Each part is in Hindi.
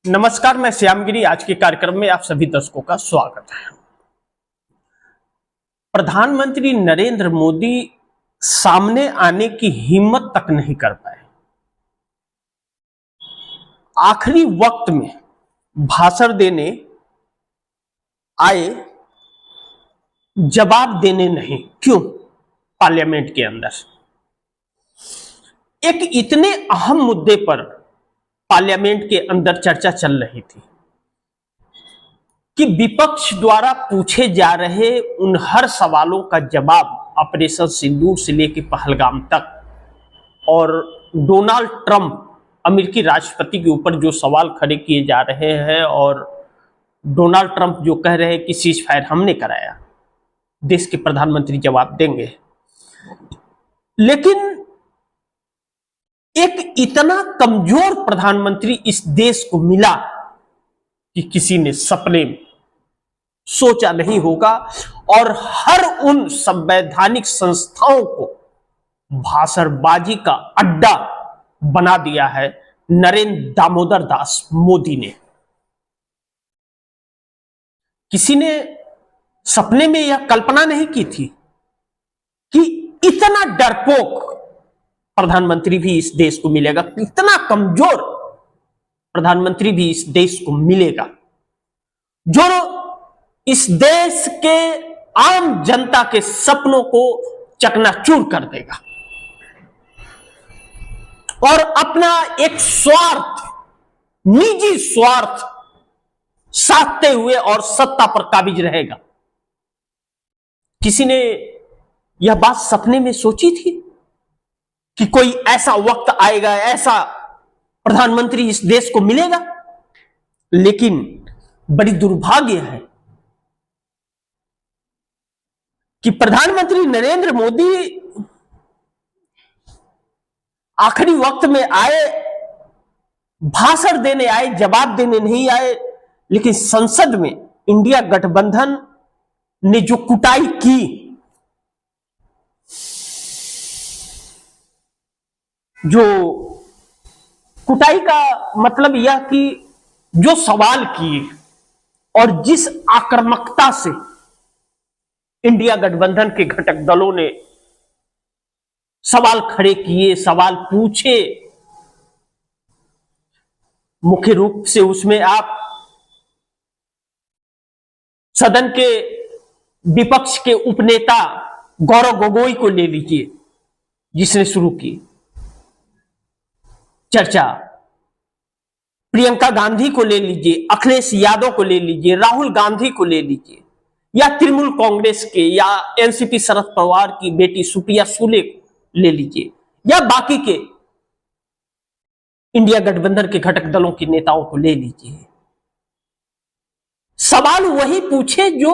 नमस्कार, मैं श्यामगिरी। आज के कार्यक्रम में आप सभी दर्शकों का स्वागत है। प्रधानमंत्री नरेंद्र मोदी सामने आने की हिम्मत तक नहीं कर पाए। आखिरी वक्त में भाषण देने आए, जवाब देने नहीं। क्यों? पार्लियामेंट के अंदर एक इतने अहम मुद्दे पर पार्लियामेंट के अंदर चर्चा चल रही थी कि विपक्ष द्वारा पूछे जा रहे उन हर सवालों का जवाब ऑपरेशन सिंदूर से लेकर पहलगाम तक, और डोनाल्ड ट्रंप अमेरिकी राष्ट्रपति के ऊपर जो सवाल खड़े किए जा रहे हैं, और डोनाल्ड ट्रंप जो कह रहे हैं कि सीज फायर हमने कराया, देश के प्रधानमंत्री जवाब देंगे। लेकिन एक इतना कमजोर प्रधानमंत्री इस देश को मिला कि किसी ने सपने में सोचा नहीं होगा, और हर उन संवैधानिक संस्थाओं को भाषणबाजी का अड्डा बना दिया है नरेंद्र दामोदर दास मोदी ने। किसी ने सपने में यह कल्पना नहीं की थी कि इतना डरपोक प्रधानमंत्री भी इस देश को मिलेगा, इतना कमजोर प्रधानमंत्री भी इस देश को मिलेगा, जो इस देश के आम जनता के सपनों को चकनाचूर कर देगा और अपना एक स्वार्थ, निजी स्वार्थ साधते हुए और सत्ता पर काबिज रहेगा। किसी ने यह बात सपने में सोची थी कि कोई ऐसा वक्त आएगा, ऐसा प्रधानमंत्री इस देश को मिलेगा? लेकिन बड़ी दुर्भाग्य है कि प्रधानमंत्री नरेंद्र मोदी आखिरी वक्त में आए, भाषण देने आए, जवाब देने नहीं आए। लेकिन संसद में इंडिया गठबंधन ने जो कुटाई की, जो कुटाई का मतलब यह कि जो सवाल किए और जिस आक्रामकता से इंडिया गठबंधन के घटक दलों ने सवाल खड़े किए, सवाल पूछे, मुख्य रूप से उसमें आप सदन के विपक्ष के उपनेता गौरव गोगोई को ले लीजिए, जिसने शुरू की चर्चा। प्रियंका गांधी को ले लीजिए, अखिलेश यादव को ले लीजिए, राहुल गांधी को ले लीजिए, या तृणमूल कांग्रेस के या एनसीपी शरद पवार की बेटी सुप्रिया सुले को ले लीजिए, या बाकी के इंडिया गठबंधन के घटक दलों के नेताओं को ले लीजिए। सवाल वही पूछे जो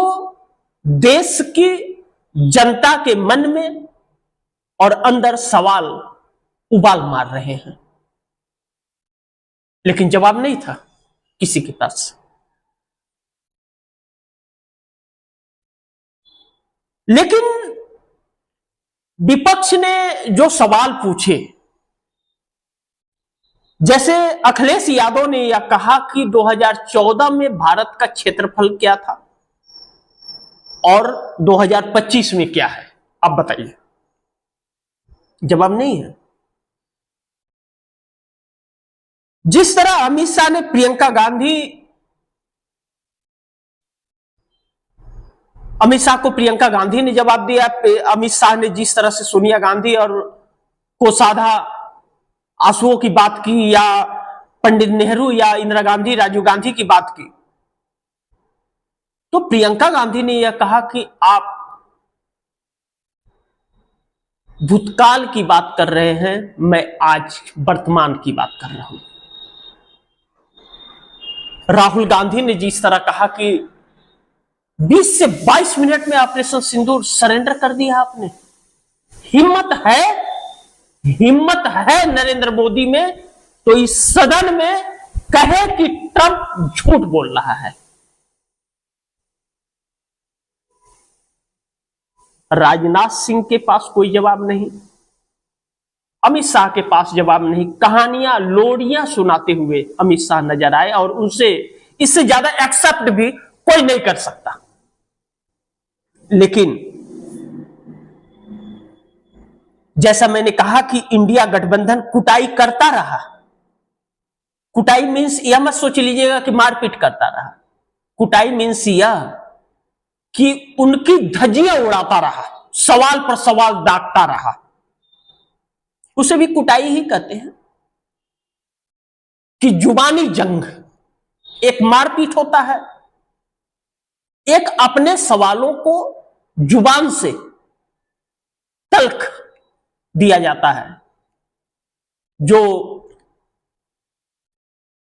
देश की जनता के मन में और अंदर सवाल उबाल मार रहे हैं, लेकिन जवाब नहीं था किसी के पास। लेकिन विपक्ष ने जो सवाल पूछे, जैसे अखिलेश यादव ने यह कहा कि 2014 में भारत का क्षेत्रफल क्या था और 2025 में क्या है, आप बताइए। जवाब नहीं है। जिस तरह अमित शाह ने अमित शाह को प्रियंका गांधी ने जवाब दिया, अमित शाह ने जिस तरह से सोनिया गांधी और कोषाधा आंसुओं की बात की, या पंडित नेहरू या इंदिरा गांधी, राजीव गांधी की बात की, तो प्रियंका गांधी ने यह कहा कि आप भूतकाल की बात कर रहे हैं, मैं आज वर्तमान की बात कर रहा हूं। राहुल गांधी ने जिस तरह कहा कि 20 से 22 मिनट में ऑपरेशन सिंदूर सरेंडर कर दिया आपने। हिम्मत है नरेंद्र मोदी में, तो इस सदन में कहे कि ट्रंप झूठ बोल रहा है। राजनाथ सिंह के पास कोई जवाब नहीं, अमित शाह के पास जवाब नहीं। कहानियां, लोरियां सुनाते हुए अमित शाह नजर आए और उनसे इससे ज्यादा एक्सेप्ट भी कोई नहीं कर सकता। लेकिन जैसा मैंने कहा कि इंडिया गठबंधन कुटाई करता रहा। कुटाई मीन्स यह मत सोच लीजिएगा कि मारपीट करता रहा। कुटाई मीन्स यह कि उनकी धज्जियां उड़ाता रहा, सवाल पर सवाल दागता रहा। उसे भी कुटाई ही कहते हैं कि जुबानी जंग, एक मारपीट होता है, एक अपने सवालों को जुबान से तल्ख दिया जाता है, जो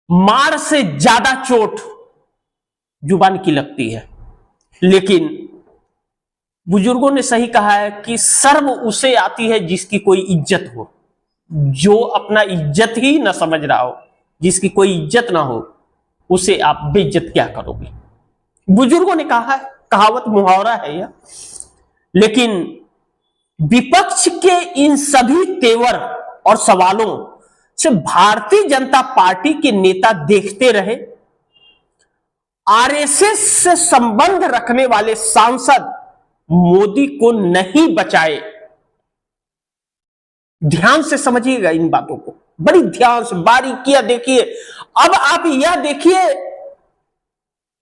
मार से ज्यादा चोट जुबान की लगती है। लेकिन बुजुर्गों ने सही कहा है कि शर्म उसे आती है जिसकी कोई इज्जत हो। जो अपना इज्जत ही ना समझ रहा हो, जिसकी कोई इज्जत ना हो, उसे आप बेइज्जत क्या करोगे। बुजुर्गों ने कहा है, कहावत मुहावरा है यह। लेकिन विपक्ष के इन सभी तेवर और सवालों से भारतीय जनता पार्टी के नेता देखते रहे। आरएसएस से संबंध रखने वाले सांसद मोदी को नहीं बचाए। ध्यान से समझिएगा इन बातों को, बड़ी ध्यान से बारीकियां देखिए। अब आप यह देखिए,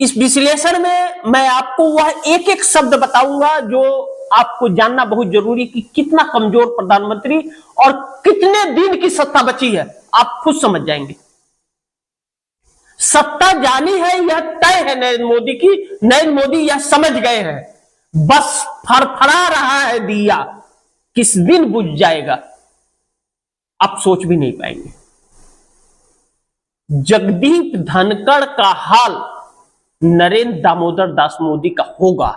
इस विश्लेषण में मैं आपको वह एक एक शब्द बताऊंगा जो आपको जानना बहुत जरूरी कि कितना कमजोर प्रधानमंत्री और कितने दिन की सत्ता बची है, आप खुद समझ जाएंगे। सत्ता जानी है, यह तय है नरेंद्र मोदी की। नरेंद्र मोदी यह समझ गए हैं, बस फड़फड़ा रहा है दिया, किस दिन बुझ जाएगा आप सोच भी नहीं पाएंगे। जगदीप धनखड़ का हाल नरेंद्र दामोदर दास मोदी का होगा।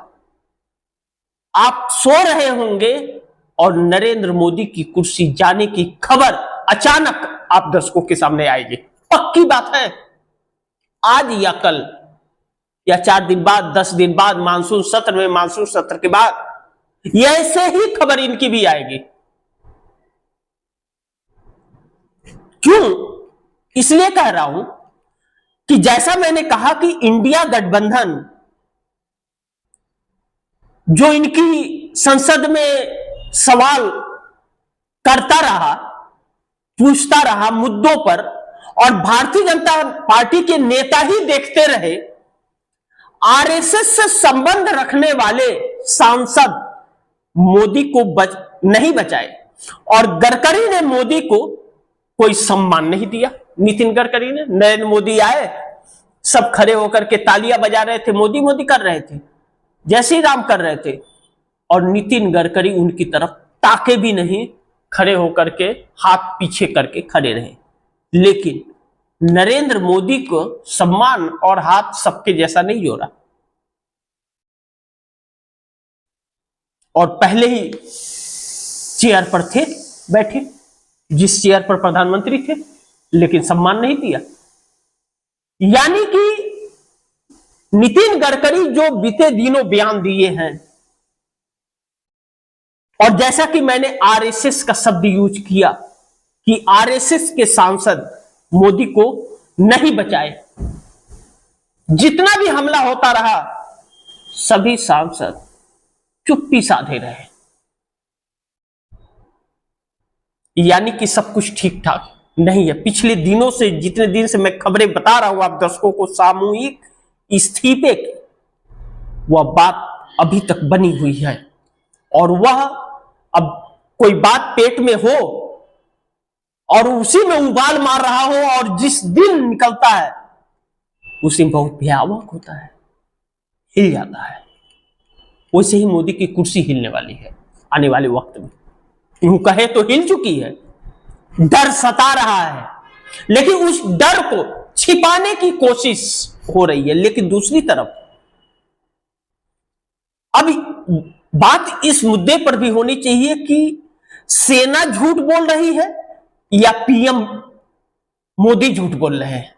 आप सो रहे होंगे और नरेंद्र मोदी की कुर्सी जाने की खबर अचानक आप दर्शकों के सामने आएगी। पक्की बात है, आज या कल या 4 दिन बाद, 10 दिन बाद, मानसून सत्र में, मानसून सत्र के बाद ऐसे ही खबर इनकी भी आएगी। क्यों? इसलिए कह रहा हूं कि जैसा मैंने कहा कि इंडिया गठबंधन जो इनकी संसद में सवाल करता रहा, पूछता रहा मुद्दों पर, और भारतीय जनता पार्टी के नेता ही देखते रहे, आरएसएस से संबंध रखने वाले सांसद मोदी को नहीं बचाए और गडकरी ने मोदी को कोई सम्मान नहीं दिया। नितिन गडकरी ने, नरेंद्र मोदी आए, सब खड़े होकर के तालियां बजा रहे थे, मोदी मोदी कर रहे थे, जय श्री राम कर रहे थे, और नितिन गडकरी उनकी तरफ ताके भी नहीं, खड़े होकर के हाथ पीछे करके खड़े रहे। लेकिन नरेंद्र मोदी को सम्मान और हाथ सबके जैसा नहीं जोड़ा, और पहले ही चेयर पर थे बैठे, जिस चेयर पर प्रधानमंत्री थे, लेकिन सम्मान नहीं दिया। यानी कि नितिन गडकरी जो बीते दिनों बयान दिए हैं, और जैसा कि मैंने आरएसएस का शब्द यूज किया कि आरएसएस के सांसद मोदी को नहीं बचाए, जितना भी हमला होता रहा सभी सांसद चुप्पी साधे रहे। यानी कि सब कुछ ठीक ठाक नहीं है। पिछले दिनों से, जितने दिन से मैं खबरें बता रहा हूं आप दर्शकों को, सामूहिक इस्तीफे की वह बात अभी तक बनी हुई है, और वह अब कोई बात पेट में हो और उसी में उबाल मार रहा हो, और जिस दिन निकलता है उसी में बहुत भयावह होता है, हिल जाता है। वैसे ही मोदी की कुर्सी हिलने वाली है आने वाले वक्त में। यूं कहे तो हिल चुकी है, डर सता रहा है, लेकिन उस डर को छिपाने की कोशिश हो रही है। लेकिन दूसरी तरफ अब बात इस मुद्दे पर भी होनी चाहिए कि सेना झूठ बोल रही है या पीएम मोदी झूठ बोल रहे हैं।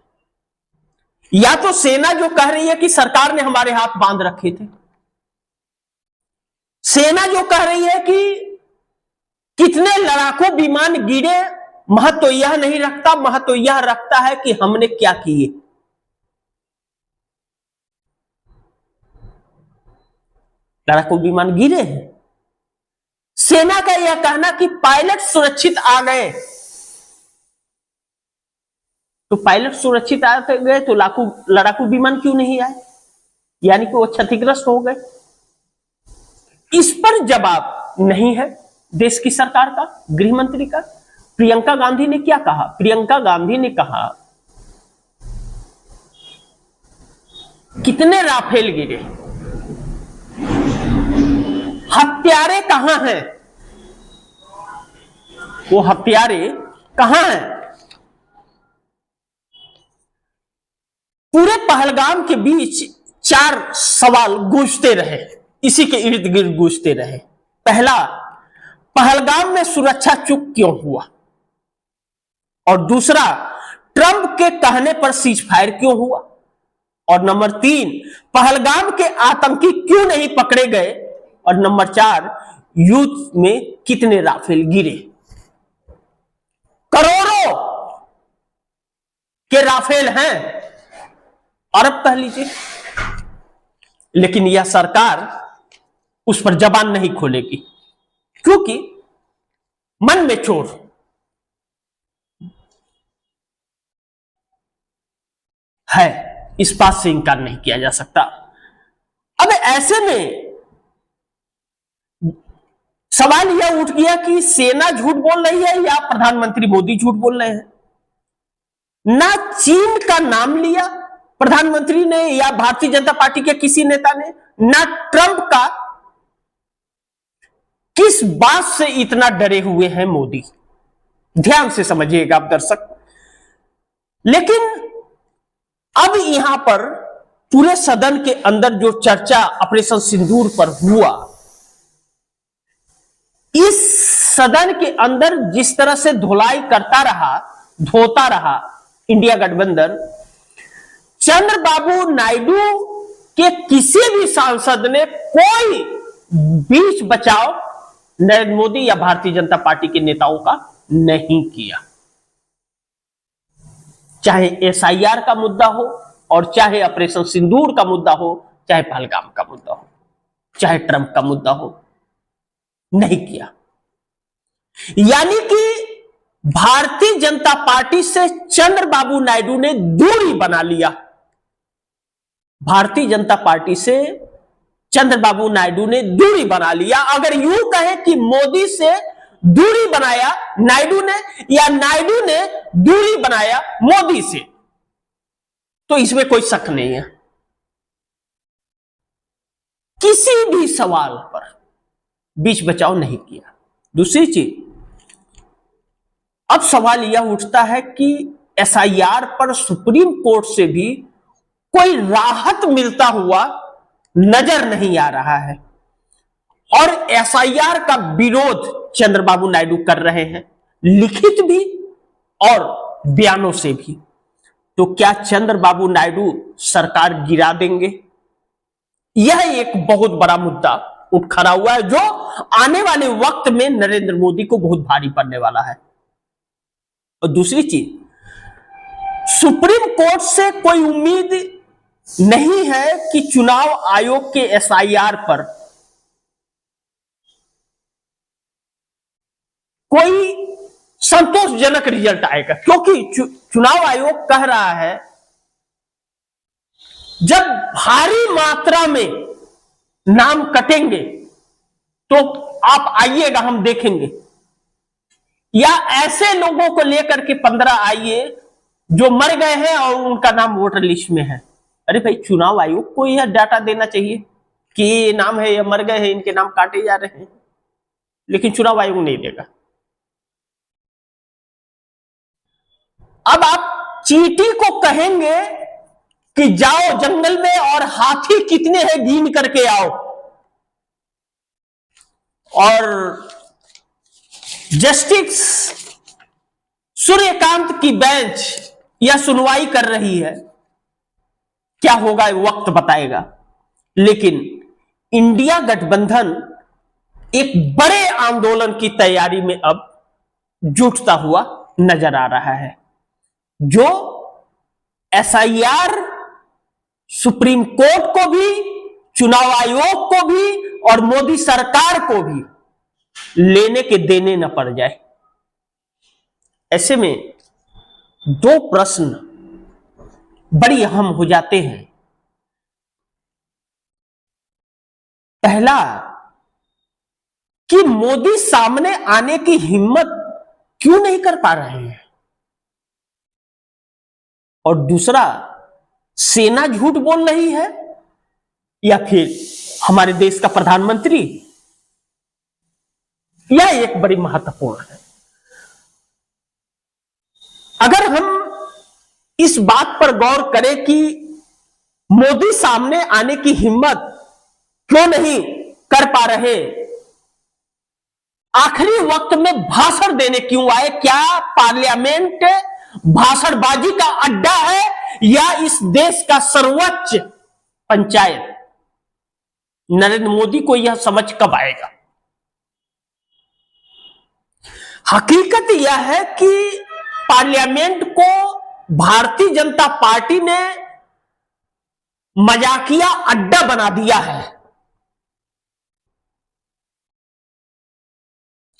या तो सेना जो कह रही है कि सरकार ने हमारे हाथ बांध रखे थे, सेना जो कह रही है कि कितने लड़ाकू विमान गिरे महत्व यह नहीं रखता, महत्व यह रखता है कि हमने क्या किए। लड़ाकू विमान गिरे हैं, सेना का यह कहना कि पायलट सुरक्षित आ गए, तो पायलट सुरक्षित आ गए तो लड़ाकू विमान क्यों नहीं आए, यानी कि वो क्षतिग्रस्त हो गए। इस पर जवाब नहीं है देश की सरकार का, गृह मंत्री का। प्रियंका गांधी ने क्या कहा? प्रियंका गांधी ने कहा कितने राफेल गिरे, हत्यारे कहां हैं, वो हत्यारे कहां हैं। पूरे पहलगाम के बीच 4 सवाल गूंजते रहे, इसी के इर्द गिर्द गूंजते रहे। पहला, पहलगाम में सुरक्षा चूक क्यों हुआ, और दूसरा, ट्रंप के कहने पर सीज फायर क्यों हुआ, और नंबर 3, पहलगाम के आतंकी क्यों नहीं पकड़े गए, और नंबर 4, युद्ध में कितने राफेल गिरे। करोड़ों के राफेल हैं, अरब कह लीजिए, लेकिन यह सरकार उस पर जबान नहीं खोलेगी, क्योंकि मन में चोर है, इस बात से इनकार नहीं किया जा सकता। अब ऐसे में सवाल यह उठ गया कि सेना झूठ बोल रही है या प्रधानमंत्री मोदी झूठ बोल रहे हैं। ना चीन का नाम लिया प्रधानमंत्री ने या भारतीय जनता पार्टी के किसी नेता ने, ना ट्रंप का। किस बात से इतना डरे हुए हैं मोदी, ध्यान से समझिएगा आप दर्शक। लेकिन अब यहां पर पूरे सदन के अंदर जो चर्चा ऑपरेशन सिंदूर पर हुआ, इस सदन के अंदर जिस तरह से धुलाई करता रहा, धोता रहा इंडिया गठबंधन, चंद्रबाबू नायडू के किसी भी सांसद ने कोई बीच बचाव नरेंद्र मोदी या भारतीय जनता पार्टी के नेताओं का नहीं किया। चाहे एसआईआर का मुद्दा हो, और चाहे ऑपरेशन सिंदूर का मुद्दा हो, चाहे पहलगाम का मुद्दा हो, चाहे ट्रंप का मुद्दा हो, नहीं किया। यानी कि भारतीय जनता पार्टी से चंद्रबाबू नायडू ने दूरी बना लिया। भारतीय जनता पार्टी से चंद्रबाबू नायडू ने दूरी बना लिया। अगर यूं कहे कि मोदी से दूरी बनाया नायडू ने, या नायडू ने दूरी बनाया मोदी से, तो इसमें कोई शक नहीं है। किसी भी सवाल पर बीच बचाव नहीं किया। दूसरी चीज, अब सवाल यह उठता है कि एसआईआर पर सुप्रीम कोर्ट से भी कोई राहत मिलता हुआ नजर नहीं आ रहा है, और एसआईआर का विरोध चंद्रबाबू नायडू कर रहे हैं, लिखित भी और बयानों से भी। तो क्या चंद्रबाबू नायडू सरकार गिरा देंगे? यह एक बहुत बड़ा मुद्दा उठ खड़ा हुआ है, जो आने वाले वक्त में नरेंद्र मोदी को बहुत भारी पड़ने वाला है। और दूसरी चीज, सुप्रीम कोर्ट से कोई उम्मीद नहीं है कि चुनाव आयोग के एसआईआर पर कोई संतोषजनक रिजल्ट आएगा, क्योंकि चुनाव आयोग कह रहा है जब भारी मात्रा में नाम कटेंगे तो आप आइएगा, हम देखेंगे, या ऐसे लोगों को लेकर के 15 आइए जो मर गए हैं और उनका नाम वोटर लिस्ट में है। अरे भाई, चुनाव आयोग को यह डाटा देना चाहिए कि ये नाम है, ये मर गए हैं, इनके नाम काटे जा रहे हैं, लेकिन चुनाव आयोग नहीं देगा। अब आप चींटी को कहेंगे कि जाओ जंगल में और हाथी कितने हैं गिन करके आओ, और जस्टिस सूर्यकांत की बेंच यह सुनवाई कर रही है, क्या होगा वक्त बताएगा। लेकिन इंडिया गठबंधन एक बड़े आंदोलन की तैयारी में अब जुटता हुआ नजर आ रहा है, जो एसआईआर सुप्रीम कोर्ट को भी, चुनाव आयोग को भी और मोदी सरकार को भी लेने के देने न पड़ जाए। ऐसे में दो प्रश्न बड़ी अहम हो जाते हैं। पहला कि मोदी सामने आने की हिम्मत क्यों नहीं कर पा रहे हैं, और दूसरा सेना झूठ बोल रही है या फिर हमारे देश का प्रधानमंत्री। यह एक बड़ी महत्वपूर्ण है। अगर हम इस बात पर गौर करें कि मोदी सामने आने की हिम्मत क्यों नहीं कर पा रहे, आखिरी वक्त में भाषण देने क्यों आए, क्या पार्लियामेंट भाषणबाजी का अड्डा है या इस देश का सर्वोच्च पंचायत? नरेंद्र मोदी को यह समझ कब आएगा? हकीकत यह है कि पार्लियामेंट को भारतीय जनता पार्टी ने मजाकिया अड्डा बना दिया है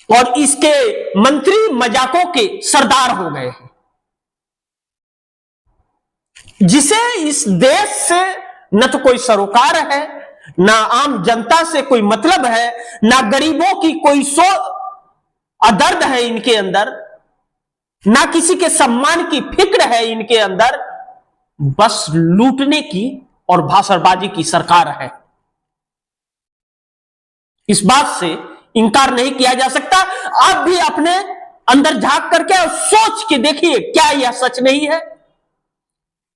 और इसके मंत्री मजाकों के सरदार हो गए हैं, जिसे इस देश से न तो कोई सरोकार है, ना आम जनता से कोई मतलब है, ना गरीबों की कोई दर्द है इनके अंदर, ना किसी के सम्मान की फिक्र है इनके अंदर। बस लूटने की और भाषणबाजी की सरकार है। इस बात से इनकार नहीं किया जा सकता। आप भी अपने अंदर झांक करके और सोच के देखिए, क्या यह सच नहीं है?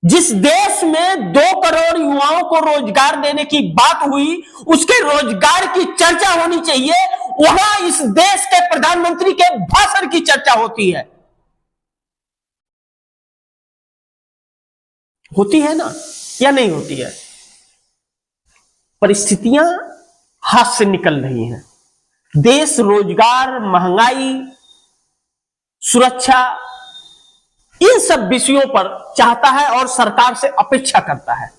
जिस देश में 2 करोड़ युवाओं को रोजगार देने की बात हुई, उसके रोजगार की चर्चा होनी चाहिए, वहां इस देश के प्रधानमंत्री के भाषण की चर्चा होती है ना, या नहीं होती है? परिस्थितियां हाथ से निकल रही हैं। देश रोजगार, महंगाई, सुरक्षा, इन सब विषयों पर चाहता है और सरकार से अपेक्षा करता है,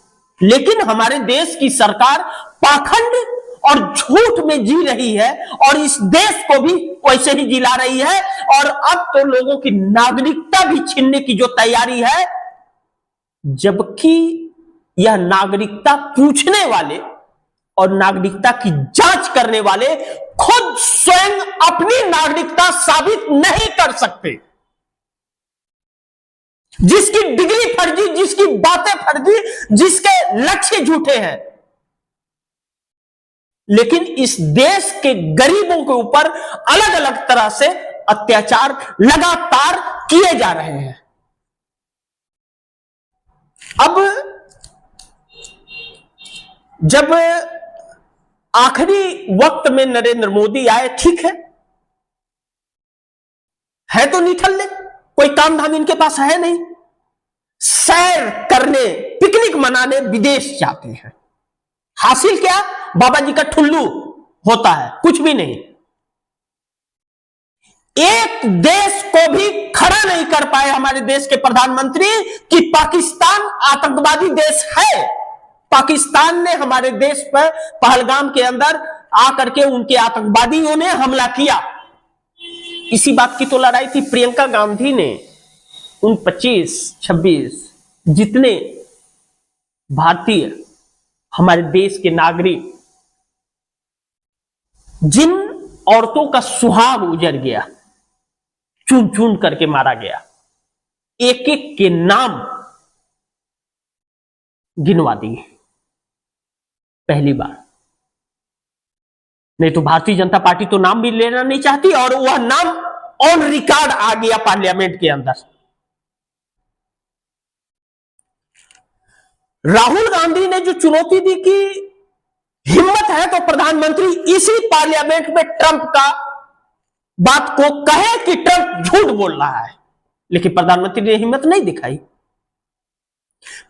लेकिन हमारे देश की सरकार पाखंड और झूठ में जी रही है और इस देश को भी वैसे ही जिला रही है। और अब तो लोगों की नागरिकता भी छीनने की जो तैयारी है, जबकि यह नागरिकता पूछने वाले और नागरिकता की जांच करने वाले खुद स्वयं अपनी नागरिकता साबित नहीं कर सकते। जिसकी डिग्री फर्जी, जिसकी बातें फर्जी, जिसके लक्ष्य झूठे हैं, लेकिन इस देश के गरीबों के ऊपर अलग अलग तरह से अत्याचार लगातार किए जा रहे हैं। अब जब आखिरी वक्त में नरेंद्र मोदी आए, ठीक है तो निठल्ले, कोई काम धाम इनके पास है नहीं, सैर करने, पिकनिक मनाने विदेश जाते हैं। हासिल क्या? बाबा जी का ठुल्लू होता है, कुछ भी नहीं। एक देश को भी खड़ा नहीं कर पाए हमारे देश के प्रधानमंत्री कि पाकिस्तान आतंकवादी देश है। पाकिस्तान ने हमारे देश पर पहलगाम के अंदर आकर के उनके आतंकवादियों ने हमला किया। इसी बात की तो लड़ाई थी। प्रियंका गांधी ने उन 25-26 जितने भारतीय, हमारे देश के नागरिक, जिन औरतों का सुहाग उजड़ गया, चुन चुन करके मारा गया, एक एक के नाम गिनवा दिए पहली बार। नहीं तो भारतीय जनता पार्टी तो नाम भी लेना नहीं चाहती, और वह नाम ऑन रिकॉर्ड आ गया पार्लियामेंट के अंदर। राहुल गांधी ने जो चुनौती दी कि हिम्मत है तो प्रधानमंत्री इसी पार्लियामेंट में ट्रंप का बात को कहे कि ट्रंप झूठ बोल रहा है, लेकिन प्रधानमंत्री ने हिम्मत नहीं दिखाई।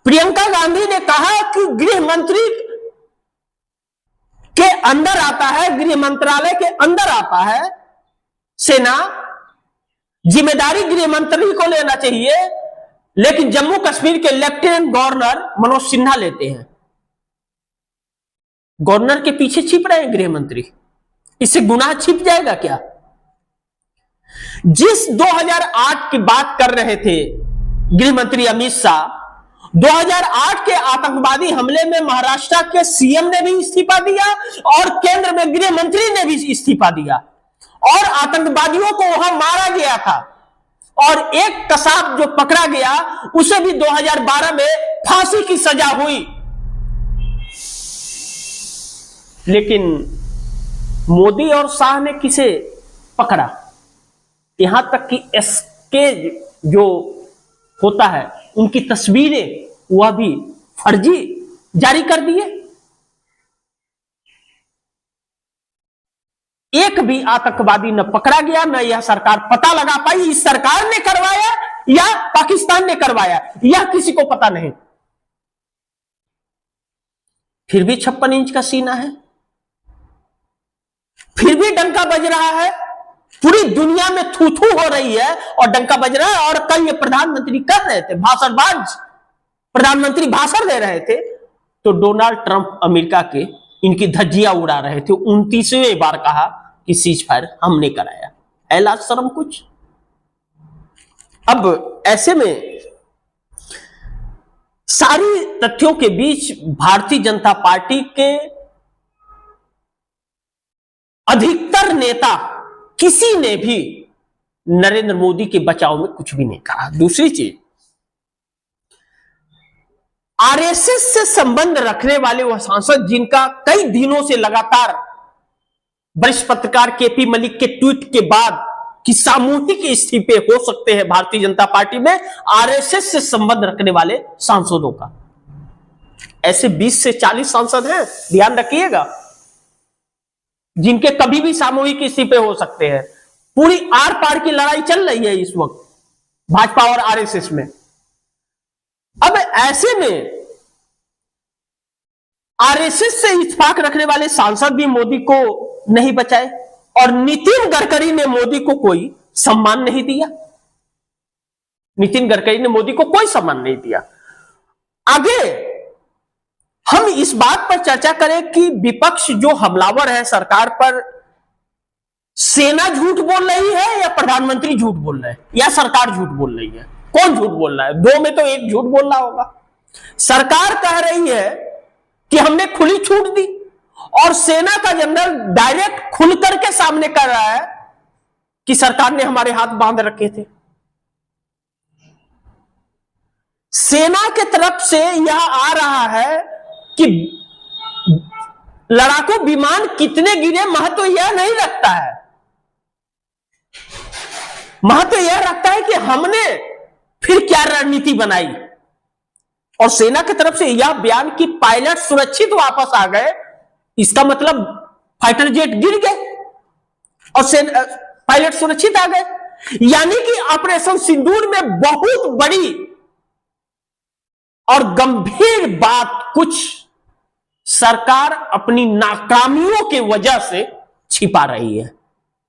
प्रियंका गांधी ने कहा कि गृह मंत्री के अंदर आता है, गृह मंत्रालय के अंदर आता है सेना। जिम्मेदारी गृह मंत्री को लेना चाहिए, लेकिन जम्मू कश्मीर के लेफ्टिनेंट गवर्नर मनोज सिन्हा लेते हैं। गवर्नर के पीछे छिप रहे हैं गृह मंत्री, इससे गुनाह छिप जाएगा क्या? जिस 2008 की बात कर रहे थे गृह मंत्री अमित शाह, 2008 के आतंकवादी हमले में महाराष्ट्र के सीएम ने भी इस्तीफा दिया और केंद्र में गृह मंत्री ने भी इस्तीफा दिया, और आतंकवादियों को वहां मारा गया था, और एक कसाब जो पकड़ा गया उसे भी 2012 में फांसी की सजा हुई। लेकिन मोदी और शाह ने किसे पकड़ा? यहां तक कि एसके जो होता है उनकी तस्वीरें वह भी फर्जी जारी कर दिए। एक भी आतंकवादी न पकड़ा गया, न यह सरकार पता लगा पाई इस सरकार ने करवाया या पाकिस्तान ने करवाया, यह किसी को पता नहीं। फिर भी 56 इंच का सीना है, फिर भी डंका बज रहा है, पूरी दुनिया में थू थू हो रही है और डंका बज रहा है। और कल ये प्रधानमंत्री कर रहे थे, भाषणबाज प्रधानमंत्री भाषण दे रहे थे, तो डोनाल्ड ट्रंप अमेरिका के इनकी धज्जियां उड़ा रहे थे। 29वें बार कहा कि सीज फायर हमने कराया। ऐलाज शर्म कुछ। अब ऐसे में सारी तथ्यों के बीच भारतीय जनता पार्टी के अधिकतर नेता किसी ने भी नरेंद्र मोदी के बचाव में कुछ भी नहीं कहा। दूसरी चीज, आरएसएस से संबंध रखने वाले वह सांसद जिनका कई दिनों से लगातार वरिष्ठ पत्रकार केपी मलिक के ट्वीट के बाद कि सामूहिक इस्तीफे हो सकते हैं भारतीय जनता पार्टी में, आरएसएस से संबंध रखने वाले सांसदों का, ऐसे 20 से 40 सांसद हैं, ध्यान रखिएगा, जिनके कभी भी सामूहिक इस्तीफे हो सकते हैं। पूरी आर पार की लड़ाई चल रही है इस वक्त भाजपा और आरएसएस में। अब ऐसे में आरएसएस से इत्तेफाक रखने वाले सांसद भी मोदी को नहीं बचाए, और नितिन गडकरी ने मोदी को कोई सम्मान नहीं दिया। नितिन गडकरी ने मोदी को कोई सम्मान नहीं दिया। आगे हम इस बात पर चर्चा करें कि विपक्ष जो हमलावर है सरकार पर, सेना झूठ बोल रही है या प्रधानमंत्री झूठ बोल रहे हैं या सरकार झूठ बोल रही है? कौन झूठ बोल रहा है? दो में तो एक झूठ बोल रहा होगा। सरकार कह रही है कि हमने खुली छूट दी, और सेना का जनरल डायरेक्ट खुल करके सामने कर रहा है कि सरकार ने हमारे हाथ बांध रखे थे। सेना के तरफ से यह आ रहा है कि लड़ाकू विमान कितने गिरे महत्व यह नहीं रखता है, महत्व यह रखता है कि हमने फिर क्या रणनीति बनाई। और सेना की तरफ से यह बयान कि पायलट सुरक्षित वापस आ गए, इसका मतलब फाइटर जेट गिर गए और पायलट सुरक्षित आ गए, यानी कि ऑपरेशन सिंदूर में बहुत बड़ी और गंभीर बात कुछ सरकार अपनी नाकामियों की वजह से छिपा रही है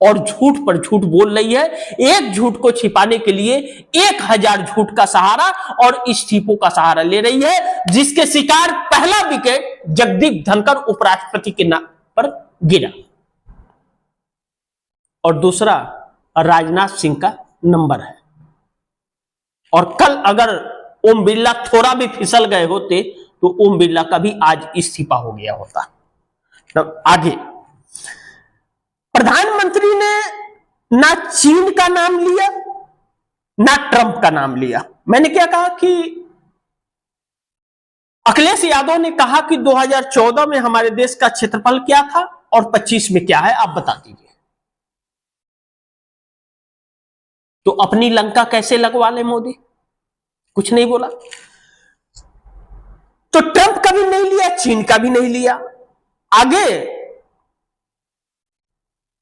और झूठ पर झूठ बोल रही है। एक झूठ को छिपाने के लिए 1000 झूठ का सहारा और इस्तीफों का सहारा ले रही है, जिसके शिकार पहला विकेट जगदीप धनखड़ उपराष्ट्रपति के नाम पर गिरा और दूसरा राजनाथ सिंह का नंबर है। और कल अगर ओम बिरला थोड़ा भी फिसल गए होते तो ओम बिरला का भी आज इस्तीफा हो गया होता। तब आगे प्रधानमंत्री ने ना चीन का नाम लिया ना ट्रंप का नाम लिया। मैंने क्या कहा कि अखिलेश यादव ने कहा कि 2014 में हमारे देश का क्षेत्रफल क्या था और 25 में क्या है, आप बता दीजिए। तो अपनी लंका कैसे लगवा ले मोदी? कुछ नहीं बोला। तो ट्रंप का भी नहीं लिया, चीन का भी नहीं लिया। आगे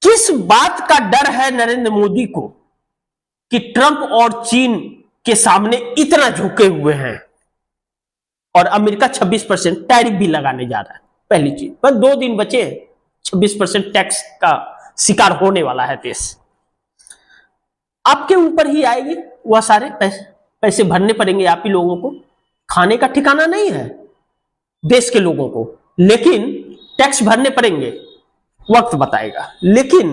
किस बात का डर है नरेंद्र मोदी को कि ट्रंप और चीन के सामने इतना झुके हुए हैं और अमेरिका 26% टैरिफ भी लगाने जा रहा है? पहली चीज, बस 2 दिन बचे, 26% टैक्स का शिकार होने वाला है देश। आपके ऊपर ही आएगी, वह सारे पैसे भरने पड़ेंगे आप ही लोगों को। खाने का ठिकाना नहीं है देश के लोगों को, लेकिन टैक्स भरने पड़ेंगे, वक्त बताएगा। लेकिन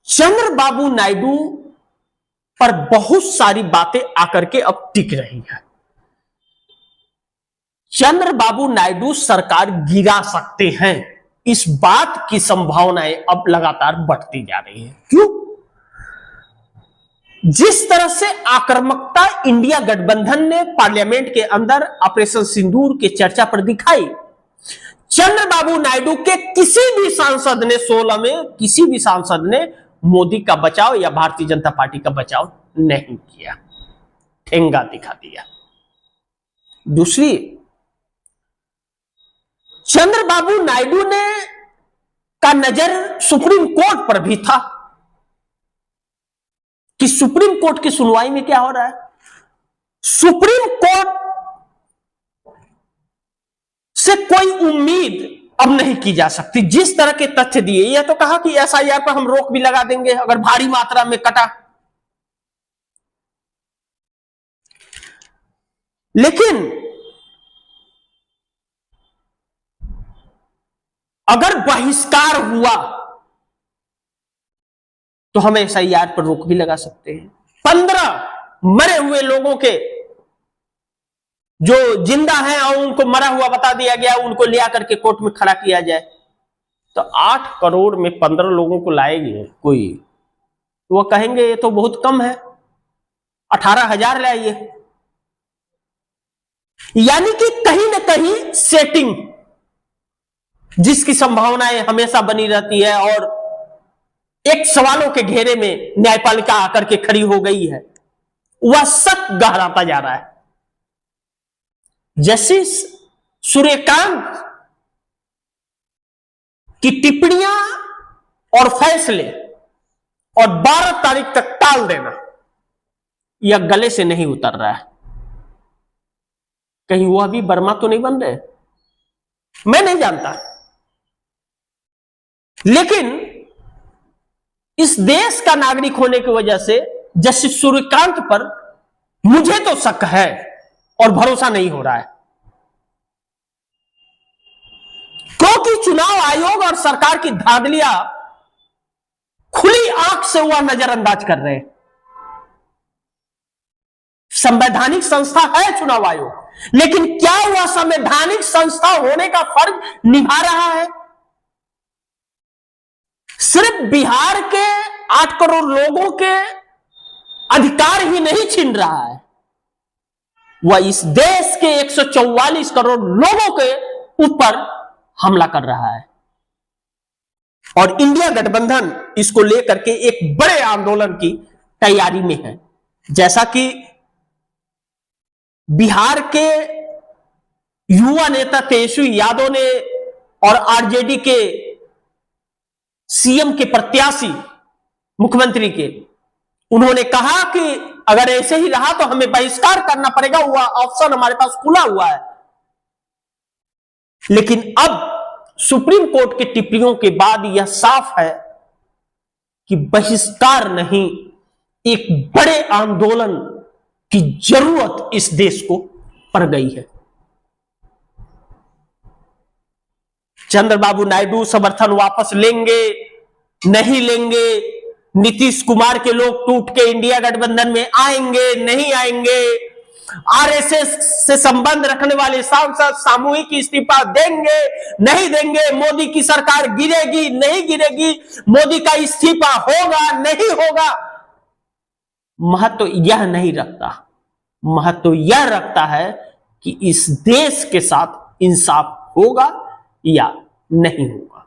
चंद्रबाबू नायडू पर बहुत सारी बातें आकर के अब टिक रही है। चंद्रबाबू नायडू सरकार गिरा सकते हैं, इस बात की संभावनाएं अब लगातार बढ़ती जा रही है। क्यों? जिस तरह से आक्रामकता इंडिया गठबंधन ने पार्लियामेंट के अंदर ऑपरेशन सिंदूर के चर्चा पर दिखाई, चंद्रबाबू नायडू के किसी भी सांसद ने 16 में किसी भी सांसद ने मोदी का बचाव या भारतीय जनता पार्टी का बचाव नहीं किया, ठेंगा दिखा दिया। दूसरी, चंद्रबाबू नायडू ने का नजर सुप्रीम कोर्ट पर भी था कि सुप्रीम कोर्ट की सुनवाई में क्या हो रहा है। सुप्रीम कोर्ट से कोई उम्मीद अब नहीं की जा सकती, जिस तरह के तथ्य दिए। यह तो कहा कि एसआईआर पर हम रोक भी लगा देंगे अगर भारी मात्रा में कटा, लेकिन अगर बहिष्कार हुआ तो हम एसआईआर पर रोक भी लगा सकते हैं। 15 मरे हुए लोगों के जो जिंदा हैं और उनको मरा हुआ बता दिया गया, उनको ले आकर के कोर्ट में खड़ा किया जाए, तो 8 करोड़ में 15 लोगों को लाएंगे कोई, तो वह कहेंगे ये तो बहुत कम है, 18,000 लाइए। यानी कि कहीं ना कहीं सेटिंग, जिसकी संभावनाएं हमेशा बनी रहती है और एक सवालों के घेरे में न्यायपालिका आकर के खड़ी हो गई है, वह शक गहराता जा रहा है। जस्टिस सूर्यकांत की टिप्पणियां और फैसले और 12 तारीख तक टाल देना, यह गले से नहीं उतर रहा है। कहीं वह भी वर्मा तो नहीं बन रहे, मैं नहीं जानता, लेकिन इस देश का नागरिक होने की वजह से जस्टिस सूर्यकांत पर मुझे तो शक है और भरोसा नहीं हो रहा है, क्योंकि चुनाव आयोग और सरकार की धांधलियां खुली आंख से वह नजरअंदाज कर रहे हैं। संवैधानिक संस्था है चुनाव आयोग, लेकिन क्या वह संवैधानिक संस्था होने का फर्ज निभा रहा है? सिर्फ बिहार के 8 करोड़ लोगों के अधिकार ही नहीं छीन रहा है, वह इस देश के 144 करोड़ लोगों के ऊपर हमला कर रहा है। और इंडिया गठबंधन इसको लेकर के एक बड़े आंदोलन की तैयारी में है। जैसा कि बिहार के युवा नेता तेजस्वी यादव ने और आरजेडी के सीएम के प्रत्याशी मुख्यमंत्री के, उन्होंने कहा कि अगर ऐसे ही रहा तो हमें बहिष्कार करना पड़ेगा, वह ऑप्शन हमारे पास खुला हुआ है। लेकिन अब सुप्रीम कोर्ट की टिप्पणियों के बाद यह साफ है कि बहिष्कार नहीं, एक बड़े आंदोलन की जरूरत इस देश को पड़ गई है। चंद्रबाबू नायडू समर्थन वापस लेंगे नहीं लेंगे, नीतीश कुमार के लोग टूट के इंडिया गठबंधन में आएंगे नहीं आएंगे, आरएसएस से संबंध रखने वाले सांसद सामूहिक इस्तीफा देंगे नहीं देंगे, मोदी की सरकार गिरेगी नहीं गिरेगी, मोदी का इस्तीफा होगा नहीं होगा, महत्व यह नहीं रखता। महत्व यह रखता है कि इस देश के साथ इंसाफ होगा या नहीं होगा।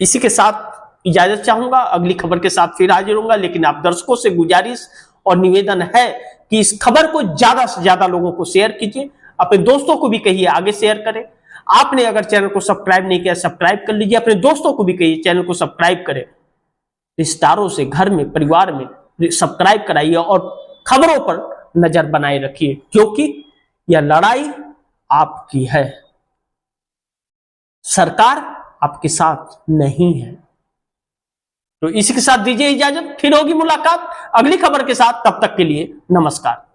इसी के साथ इजाजत चाहूंगा, अगली खबर के साथ फिर हाजिर होऊंगा। लेकिन आप दर्शकों से गुजारिश और निवेदन है कि इस खबर को ज्यादा से ज्यादा लोगों को शेयर कीजिए, अपने दोस्तों को भी कहिए आगे शेयर करें। आपने अगर चैनल को सब्सक्राइब नहीं किया, सब्सक्राइब कर लीजिए, अपने दोस्तों को भी कहिए चैनल को सब्सक्राइब करें। रिश्तेदारों से, घर में, परिवार में सब्सक्राइब कराइए और खबरों पर नजर बनाए रखिए, क्योंकि यह लड़ाई आपकी है, सरकार आपके साथ नहीं है। तो इसी के साथ दीजिए इजाजत, फिर होगी मुलाकात अगली खबर के साथ। तब तक के लिए नमस्कार।